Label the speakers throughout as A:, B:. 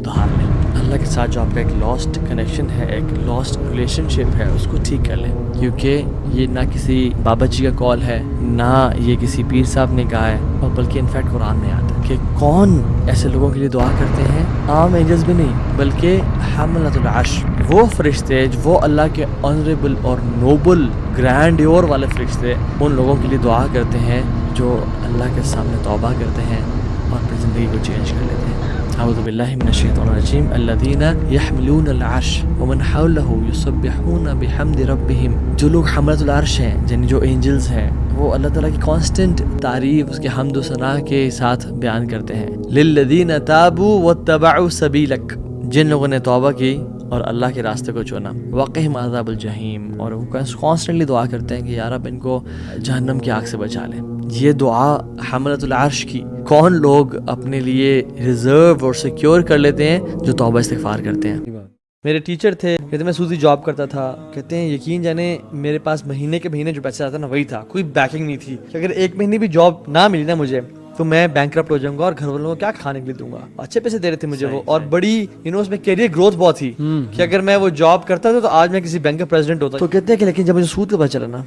A: سدھار لیں. اللہ کے ساتھ جو آپ کا ایک لاسٹ کنیکشن ہے, ایک لاسٹ ریلیشن شپ ہے, اس کو ٹھیک کر لیں. کیونکہ یہ نہ کسی بابا جی کا کال ہے, نہ یہ کسی پیر صاحب نے کہا ہے, اور بلکہ انفیکٹ قرآن میں آتا ہے کہ کون ایسے لوگوں کے لیے دعا کرتے ہیں. عام اینجلز بھی نہیں, بلکہ حملۃ العرش, وہ فرشتے, وہ اللہ کے آنریبل اور نوبل گرینڈیور والے فرشتے, ان لوگوں کے لیے دعا کرتے ہیں جو اللہ کے سامنے توبہ کرتے ہیں اور اپنی زندگی کو چینج کر لیتے ہیں. اعوذ باللہ من الشیطان الرجیم. الذین یحملون العرش ومن حولہ یسبحون بحمد ربہم. جو لوگ حملۃ العرش ہیں, یعنی جو اینجلز ہیں, وہ اللہ تعالیٰ کی کانسٹنٹ تعریف, اس کے حمد و ثنا کے ساتھ بیان کرتے ہیں. للذین تابوا واتبعوا سبیلک, جن لوگوں نے توبہ کی اور اللہ کے راستے کو چنا. وقہم عذاب الجحیم, اور وہ کانسٹنٹلی دعا کرتے ہیں کہ یا رب ان کو جہنم کی آگ سے بچا لیں. یہ دعا حملۃ العرش کی کون لوگ اپنے لیے ریزرو اور سیکیور کر لیتے ہیں؟ جو توبہ استغفار کرتے ہیں. میرے ٹیچر تھے, کہتے میں سوزی جاب کرتا تھا, کہتے ہیں یقین جانے میرے پاس مہینے کے مہینے جو پیسہ آتا نا وہی تھا, کوئی بیکنگ نہیں تھی کہ اگر ایک مہینے بھی جاب نہ ملی نا مجھے تو میں بینکرپٹ ہو جاؤں گا اور گھر والوں کو کیا کھانے کے لیے دوں گا. اچھے پیسے دے رہے تھے مجھے وہ, اور بڑی اس میں کیریئر گروتھ بہت تھی کہ اگر میں وہ جاب کرتا تھا تو آج میں کسی بینک کا پریزیڈنٹ ہوتا. تو کہتے ہیں کہ لیکن جب مجھے سود کا پتہ چلا نا,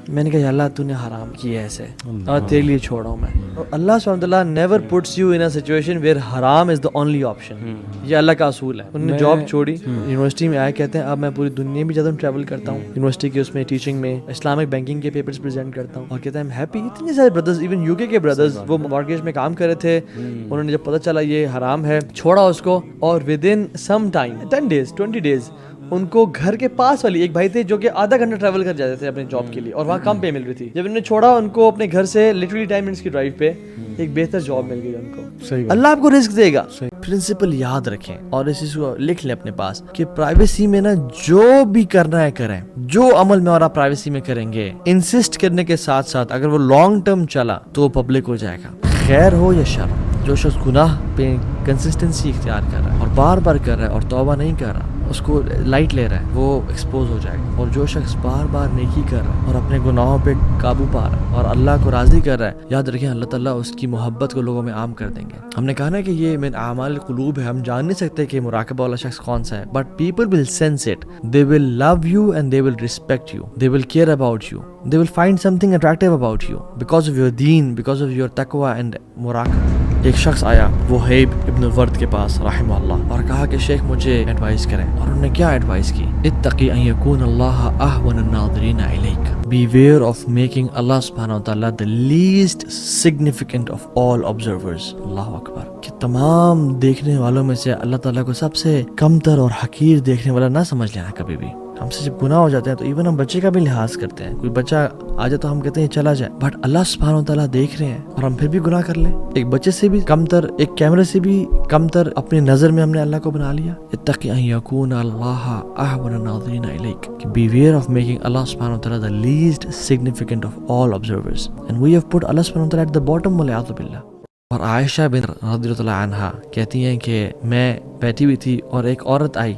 A: میں نے کہا یا اللہ تو نے حرام کیا ایسے, اور تیرے لیے چھوڑ رہا ہوں میں. اور اللہ سبحانہ وتعالیٰ never puts you in a situation where حرام از دی اونلی آپشن. یہ اللہ کا اصول ہے. انہوں نے جاب چھوڑی, یونیورسٹی میں آئے, کہتے ہیں اب میں پوری دنیا بھی جاتا ہوں, ٹریول کرتا ہوں یونیورسٹی کے اس میں ٹیچنگ میں, اسلامک بینکنگ کے پیپرز پریزنٹ کرتا ہوں, اور کہتے ہیں ایم ہیپی. اتنے سارے بردرز, ایون یو کے بردرز, وہ مارگیج میں کام کر رہے تھے, انہوں نے جب پتہ چلا یہ حرام ہے چھوڑا اس کو, اور with in some time 10 days 20 days ان کو گھر کے پاس والی ایک بھائی تھے جو کہ آدھا گھنٹہ ٹریول کر جاتے تھے اپنے جاب کے لیے, اور وہاں کم پے مل رہی تھی. جب انہوں نے چھوڑا, ان کو اپنے گھر سے لٹرلی 10 منٹس کی ڈرائیو پہ ایک بہتر جاب مل گئی ان کو. اللہ آپ کو رزق دے گا. پرنسپل یاد رکھیں اور اس چیز کو لکھ لیں اپنے پاس کہ پرائیویسی میں نا جو بھی کرنا ہے کریں, جو عمل میں اور آپ پرائیویسی میں کریں گے, انسسٹ کرنے کے ساتھ ساتھ اگر وہ لانگ ٹرم چلا تو وہ پبلک ہو جائے گا. خیر ہو یا شر, جو شخص گناہ پہ کنسسٹنسی اختیار کر رہا ہے اور بار بار کر رہا ہے اور توبہ نہیں کر رہا, اس کو لائٹ لے رہا ہے, وہ ایکسپوز ہو جائے گا. اور جو شخص بار بار نیکی کر رہا ہے اور اپنے گناہوں پہ قابو پا رہا ہے اور اللہ کو راضی کر رہا ہے, یاد رکھیں اللہ تعالیٰ اس کی محبت کو لوگوں میں عام کر دیں گے. ہم نے کہا نا کہ یہ من اعمال القلوب ہے, ہم جان نہیں سکتے کہ مراقبہ والا شخص کون سا ہے, but people will sense it. They will love you and they will respect you, they will care about you, they will find something attractive about you because of your deen, because of your taqwa and muraqabah. ایک شخص آیا وہیب ابن الورد کے پاس رحمہ اللہ اور کہا کہ شیخ مجھے ایڈوائز کریں, اور انہوں نے کیا ایڈوائز کی؟ اتقی ان یکون اللہ اہون الناظرین الیک, beware of making Allah subhanahu wa ta'ala the least significant of all observers. اللہ اکبر, کہ تمام دیکھنے والوں میں سے اللہ تعالیٰ کو سب سے کمتر اور حقیر دیکھنے والا نہ سمجھ لینا کبھی بھی. ہم سے جب گناہ ہو جاتے ہیں تو ایون ہم بچے کا بھی لحاظ کرتے ہیں, کوئی بچہ آ جائے تو ہم کہتے ہیں چلا جائے, بٹ اللہ سبحانہ و تعالیٰ دیکھ رہے ہیں اور ہم پھر بھی گناہ کر لیں. ایک بچے سے بھی کمتر, ایک کیمرے سے بھی کمتر اپنی نظر میں ہم نے اللہ کو بنا لیا. اتقی ان یکون اللہ اہون الناظرین الیک, beware of making Allah subhanahu wa ta'ala the least significant of all observers, and we have put Allah subhanahu wa ta'ala at the bottom والعیاذ باللہ. اور عائشہ بن رضی اللہ عنہا کہتی ہیں کہ میں بیٹھی ہوئی تھی اور ایک عورت آئی,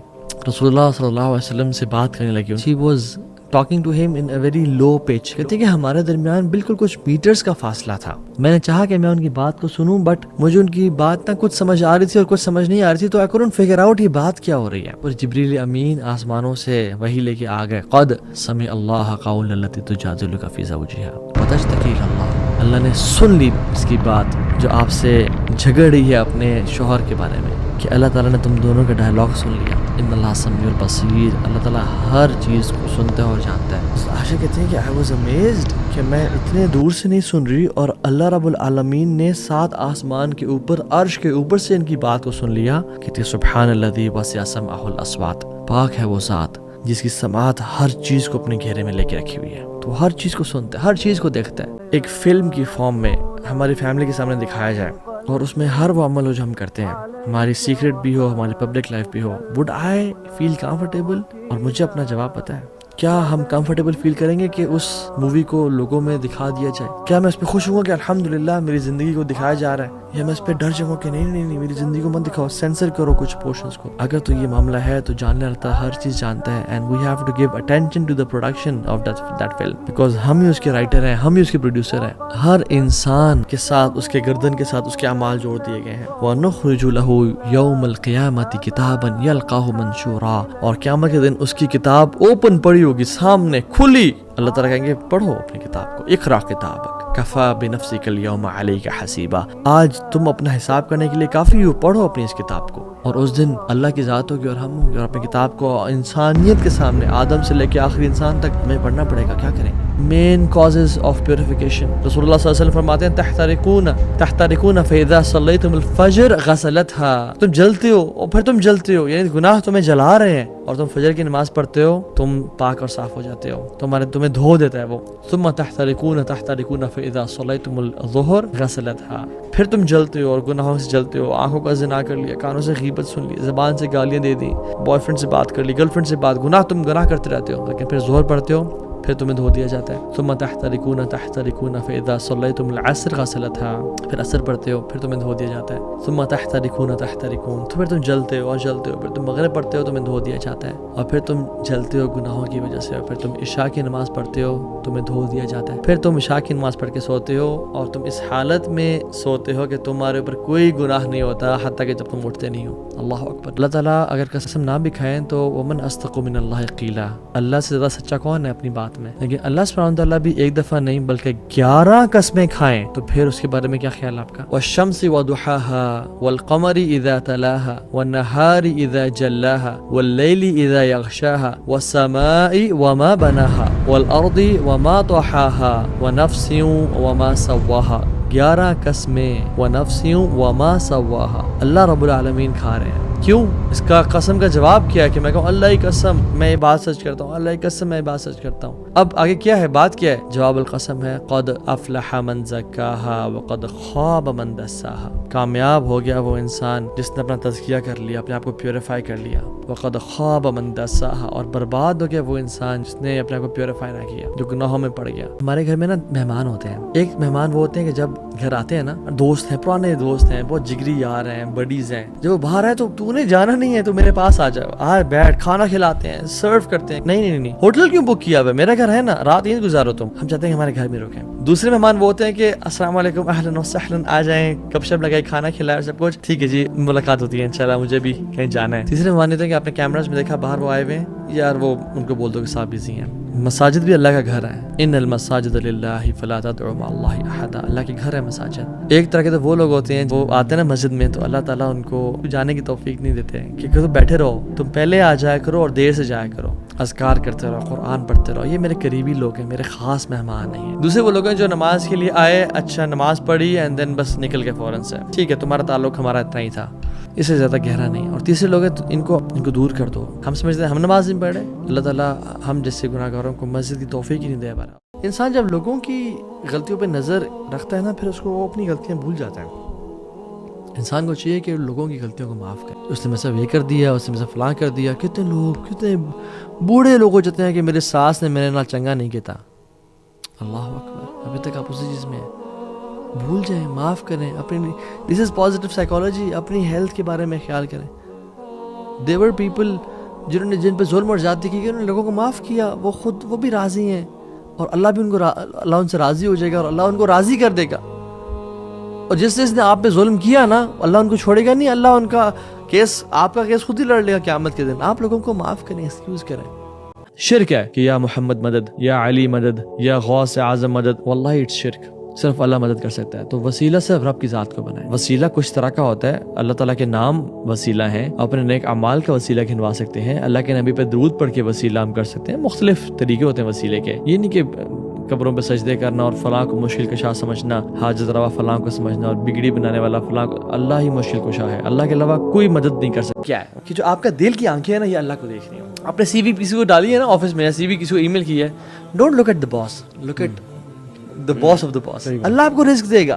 A: رسول اللہ صلی اللہ علیہ وسلم سے بات کرنے لگی. She was talking to him in a very low pitch. کہتے ہیں کہ ہمارے درمیان بالکل کچھ میٹرز کا فاصلہ تھا. میں نے چاہا کہ میں ان کی بات کو سنوں, بٹ مجھے ان کی بات نہ کچھ سمجھ آ رہی تھی اور کچھ سمجھ نہیں آ رہی تھی, تو I couldn't figure out یہ بات کیا ہو رہی ہے. اور جبریل امین آسمانوں سے وحی لے کے آ گئے, قد سمع اللہ قول التی تجادلک فی زوجہا وتشتکی الی اللہ, اللہ نے سن لی اس کی بات جو آپ سے جھگڑ رہی ہے اپنے شوہر کے بارے میں, کہ اللہ تعالیٰ نے تم دونوں کا ڈائلاگ سن لیا. ان اللہ سمیع البصیر, اللہ تعالیٰ ہر چیز کو سنتا ہے اور جانتا ہے. عائشہ کہتے ہیں کہ I was amazed کہ میں اتنے دور سے نہیں سن رہی اور اللہ رب العالمین نے 7 آسمان کے اوپر عرش کے اوپر سے ان کی بات کو سن لیا. کہتے ہیں سبحان الذی وسع سمعہ الاصوات, پاک ہے وہ ذات جس کی سماعت ہر چیز کو اپنے گھیرے میں لے کے رکھی ہوئی ہے, تو ہر چیز کو سنتا ہے, ہر چیز کو دیکھتا ہے. ایک فلم کی فارم میں ہماری فیملی کے سامنے دکھایا جائے اور اس میں ہر وہ عمل ہو جو ہم کرتے ہیں, ہماری سیکرٹ بھی ہو, ہماری پبلک لائف بھی ہو, would I feel comfortable؟ اور مجھے اپنا جواب پتا ہے کیا ہم کمفرٹیبل فیل کریں گے کہ اس مووی کو لوگوں میں دکھا دیا جائے؟ کیا میں اس پہ خوش ہوں کہ الحمدللہ میری زندگی کو دکھایا جا رہا ہے، یا میں اس پہ ڈر جاؤں کہ نہیں میری زندگی کو مت دکھاؤ، سینسر کرو کچھ پورشنز کو؟ اگر تو یہ معاملہ ہے تو جاننے اللہ ہر چیز جانتا ہے، and we have to give attention to the production of that film, because ہم ہی اس کے رائٹر ہیں، ہم ہی اس کے پروڈیوسر ہیں۔ ہر انسان کے ساتھ اس کے گردن کے ساتھ اس کے اعمال جوڑ دیے گئے ہیں۔ وَنُخْرِجُ لَهُ يَوْمَ الْقِيَامَةِ كِتَابًا يَلْقَاهُ مَنشُورًا، اور قیامت کے دن اس کی کتاب اوپن پڑی ہوگی، سامنے کھلی، اللہ تعالیٰ کہیں گے پڑھو اپنی کتاب کو، اقرا کتابک کفا بنفسک اليوم علیک حسیبا، آج تم اپنا حساب کرنے کے لیے کافی ہو، پڑھو اپنی اس کتاب کو۔ اور اس دن اللہ کی ذات ہوگی اور ہم ہوں گے، اور اپنی کتاب کو انسانیت کے سامنے، آدم سے لے کے آخری انسان تک ہمیں پڑھنا پڑے گا۔ کیا کریں؟ مین کازز آف پیوریفیکیشن، رسول اللہ صلی اللہ علیہ وسلم فرماتے ہیں تحترقون فاذا صلیتم الفجر غسلتها، تم جلتے ہو اور پھر تم جلتے ہو، یعنی گناہ تمہیں جلا رہے ہیں، اور تم فجر کی نماز پڑھتے ہو، تم پاک اور صاف ہو جاتے ہو، تمہیں دھو دیتا ہے وہ۔ ثم تحترقون فاذا صلیتم الظہر غسلتها، پھر تم جلتے ہو اور گناہوں سے جلتے ہو، آنکھوں کا زنا کر لیا، کانوں سے غیبت سن لی، زبان سے گالیاں دے دی، بوائے فرینڈ سے بات کر لی، گرل فرینڈ سے بات، تم گناہ کرتے رہتے ہو، لیکن پھر ظہر پڑھتے ہو، پھر تمہیں دھو دیا جاتا ہے۔ ثم تحترقون فاذا صلیتم العصر غسلتها، پھر عصر پڑھتے ہو، پھر تمہیں دھو دیا جاتا ہے۔ ثم تحترقون تو پھر تم جلتے ہو اور جلتے ہو، پھر تم مغرب پڑھتے ہو، تمہیں دھو دیا جاتا ہے، اور پھر تم جلتے ہو گناہوں کی وجہ سے، اور پھر تم عشاء کی نماز پڑھتے ہو، تمہیں دھو دیا جاتا ہے، پھر تم عشاء کی نماز پڑھ کے سوتے ہو، اور تم اس حالت میں سوتے ہو کہ تمہارے اوپر کوئی گناہ نہیں ہوتا حتیٰ کہ جب تم اٹھتے نہیں ہو۔ اللہ اکبر۔ اللہ تعالیٰ اگر قسم نہ بھی کھائیں تو ومن اصدق من اللہ قیلا، اللہ سے زیادہ سچا کون ہے اپنی بات میں؟ لیکن اللہ سبحانہ وتعالیٰ بھی ایک دفعہ نہیں بلکہ 11 قسمیں کھائیں، تو پھر اس کے بارے میں کیا خیال آپ کا؟ والشمس وضحاها والقمر اذا تلاها والنهار اذا جلاها والليل اذا يغشاها والسماء وما بناها والارض وما طحاها ونفس وما سواها، 11 قسمیں، ونفس وما سواها، اللہ رب العالمین کھا رہے ہیں۔ کیوں؟ اس کا قسم کا جواب کیا ہے کہ میں کہوں اللہ کی قسم میں یہ بات سچ کرتا ہوں، اللہ کی قسم میں یہ بات سچ کرتا ہوں۔ اب آگے کیا ہے، بات کیا ہے؟ جواب القسم ہے قد افلح من زکاها وقد خاب من دساها، کامیاب ہو گیا وہ انسان جس نے اپنا تزکیہ کر لیا، اپنے آپ کو پیوریفائی کر لیا، وقد خاب من دساها، اور برباد ہو گیا وہ انسان جس نے اپنے آپ کو پیوریفائی نہ کیا، جو گناہوں میں پڑ گیا۔ ہمارے گھر میں نا مہمان ہوتے ہیں، ایک مہمان وہ ہوتے ہیں کہ جب گھر آتے ہیں نا، دوست ہیں، پرانے دوست ہیں، بہت جگری یار ہیں، بڈیز ہیں، جب وہ باہر ہے تو تو نے جانا نہیں ہے تو میرے پاس آ جاؤ، آ بیٹھ، کھانا کھلاتے ہیں، سرو کرتے ہیں۔ نہیں ہوٹل کیوں بک کیا ہوا ہے؟ میرا گھر ہے نا، رات یہیں گزارو تم۔ ہم چاہتے ہیں ہمارے گھر میں رکیں۔ دوسرے مہمان وہ ہوتے ہیں کہ السلام علیکم، اہلا وسہلا، آ جائیں، گپ شپ لگائی، کھانا کھلایا، سب کچھ ٹھیک ہے جی، ملاقات ہوتی ہے انشاءاللہ، مجھے بھی کہیں جانا ہے۔ تیسرے مہمان ہوتے ہیں کہ آپ نے کیمراز میں دیکھا باہر وہ آئے ہوئے ہیں، یار وہ ان کو بول دو کہ صاحب بزی ہیں۔ مساجد بھی اللہ کا گھر ہے، ان المساجد للہ فلا تدعوا مع اللہ احدا، اللہ کے گھر ہے مساجد۔ ایک طرح کے تو وہ لوگ ہوتے ہیں وہ آتے ہیں نا مسجد میں تو اللہ تعالیٰ ان کو جانے کی توفیق نہیں دیتے کہ تم بیٹھے رہو، تم پہلے آ جایا کرو اور دیر سے جایا کرو، اذکار کرتے رہو، قرآن پڑھتے رہو، یہ میرے قریبی لوگ ہیں، میرے خاص مہمان ہیں۔ دوسرے وہ لوگ ہیں جو نماز کے لیے آئے، اچھا نماز پڑھی اینڈ دین بس نکل کے فوراً سے، ٹھیک ہے تمہارا تعلق ہمارا اتنا ہی تھا، اس سے زیادہ گہرا نہیں۔ اور تیسرے لوگ ہیں ان کو دور کر دو۔ ہم سمجھتے ہیں ہم نماز نہیں پڑھ رہے، اللہ تعالیٰ ہم جیسے گناہ گاروں کو مسجد کی توفیق ہی نہیں دے پا رہا۔ انسان جب لوگوں کی غلطیوں پہ نظر رکھتا ہے نا، پھر اس کو وہ اپنی غلطیاں بھول جاتا ہے۔ انسان کو چاہیے کہ لوگوں کی غلطیوں کو معاف کرے، اس نے مجھ سے یہ کر دیا، اس نے مجھ سے فلاں کر دیا۔ کتنے بوڑھے لوگ ہو جاتے ہیں کہ میرے ساس نے میرے نال چنگا نہیں کیتا، اللہ اکبر، ابھی تک آپ اسی چیز میں ہیں۔ بھول جائیں، معاف کریں، اپنی دس از پازیٹیو سائیکالوجی، اپنی ہیلتھ کے بارے میں خیال کریں۔ دیور پیپل جنہوں نے جن پہ ظلم اور زیادتی کی، انہوں نے لوگوں کو معاف کیا، وہ بھی راضی ہیں، اور اللہ بھی اللہ ان سے راضی ہو جائے گا، اور اللہ ان کو راضی کر دے گا۔ اور جس نے آپ پہ ظلم کیا نا، اللہ ان کو چھوڑے گا نہیں، اللہ ان کا کیس، آپ کا کیس خود ہی لڑ لے گا قیامت کے دن۔ آپ لوگوں کو معاف کریں، ایکسکیوز کریں۔ شرک ہے کہ یا محمد مدد، یا علی مدد، یا غوث اعظم مدد، واللہ اٹس شرک، صرف اللہ مدد کر سکتا ہے۔ تو وسیلہ صرف رب کی ذات کو بنائے۔ وسیلہ کچھ طرح کا ہوتا ہے، اللہ تعالیٰ کے نام وسیلہ ہیں، اپنے نیک اعمال کا وسیلہ گھنوا سکتے ہیں، اللہ کے نبی پہ درود پڑھ کے وسیلہ ہم کر سکتے ہیں، مختلف طریقے ہوتے ہیں وسیلے کے۔ یہ نہیں کہ قبروں پہ سجدے کرنا اور فلاں کو مشکل کشا سمجھنا، حاجت روا فلاں کو سمجھنا، اور بگڑی بنانے والا فلاں کو، اللہ ہی مشکل کشا ہے، اللہ کے علاوہ کوئی مدد نہیں کر سکتا۔ کیا ہے کہ جو آپ کا دل کی آنکھیں ہیں نا، یہ اللہ کو دیکھ رہی ہیں۔ آپ نے سی وی کسی کو ڈالی ہے نا آفس میں، سی وی کسی کو ای میل کی ہے، don't look at the boss, look at the boss of the boss۔ اللہ آپ کو رزق دے گا،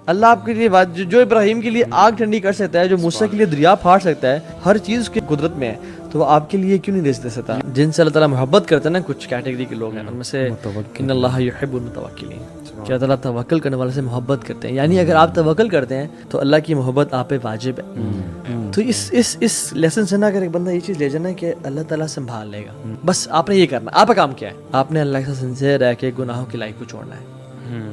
A: اللہ آپ کے لیے جو ابراہیم کے لیے آگ ٹھنڈی کر سکتا ہے، جو موسیٰ کے لیے دریا پھاڑ سکتا ہے، ہر چیز اس کی قدرت میں ہے۔ تو وہ آپ کے لیے کیوں نہیں دے سکتا؟ جن سے اللہ تعالیٰ محبت کرتے ہیں نا، کچھ کیٹیگری کے لوگ ہیں ان میں سے ان اللہ یحب المتوکلین، کہ اللہ تعالیٰ توکل کرنے والے سے محبت کرتے ہیں. یعنی اگر آپ توکل کرتے ہیں تو اللہ کی محبت آپ پہ واجب ہے. تو اس لیسن سے نا اگر ایک بندہ یہ چیز لے جانا کہ اللہ تعالیٰ سنبھال لے گا، بس آپ نے یہ کرنا. آپ کا کام کیا ہے؟ آپ نے اللہ کے ساتھ سنسیئر رہ کے گناہوں کی لائف کو چھوڑنا ہے.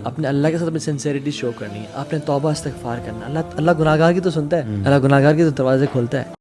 A: اپنے اللہ کے ساتھ اپنی سنسیئرٹی شو کرنی ہے. آپ نے توبہ استغفار کرنا. اللہ گناہگار کی تو سنتا ہے، اللہ گناہگار کے تو دروازے کھولتا ہے.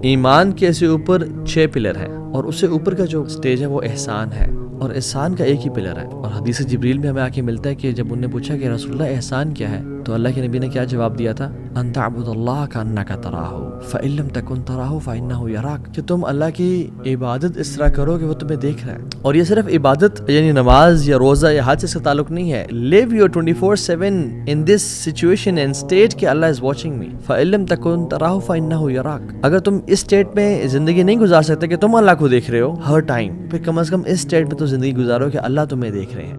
A: ایمان کے اسے اوپر 6 پلر ہیں، اور اس سے اوپر کا جو سٹیج ہے وہ احسان ہے، اور احسان کا ایک ہی پلر ہے. اور حدیث جبریل میں ہمیں آ کے ملتا ہے کہ جب انہوں نے پوچھا کہ رسول اللہ احسان کیا ہے، تو اللہ کے نبی نے کیا جواب دیا تھا؟ ان تعبد اللہ کانک تراہ فإن لم تکن تراہ فإنہ یراک، کہ تم اللہ کی عبادت اس طرح کرو کہ وہ تمہیں دیکھ رہا ہے. اور یہ صرف عبادت یعنی نماز یا روزہ یا حج سے اس کا تعلق نہیں ہے. live your 24/7 in this situation and state کہ اللہ is watching me. فإن لم تکن تراہ فإنہ یراک. اگر تم اس اسٹیٹ میں زندگی نہیں گزار سکتے کہ تم اللہ کو دیکھ رہے ہو ہر ٹائم، پھر کم از کم اس اسٹیٹ میں تو زندگی گزارو کہ اللہ تمہیں دیکھ رہے ہیں.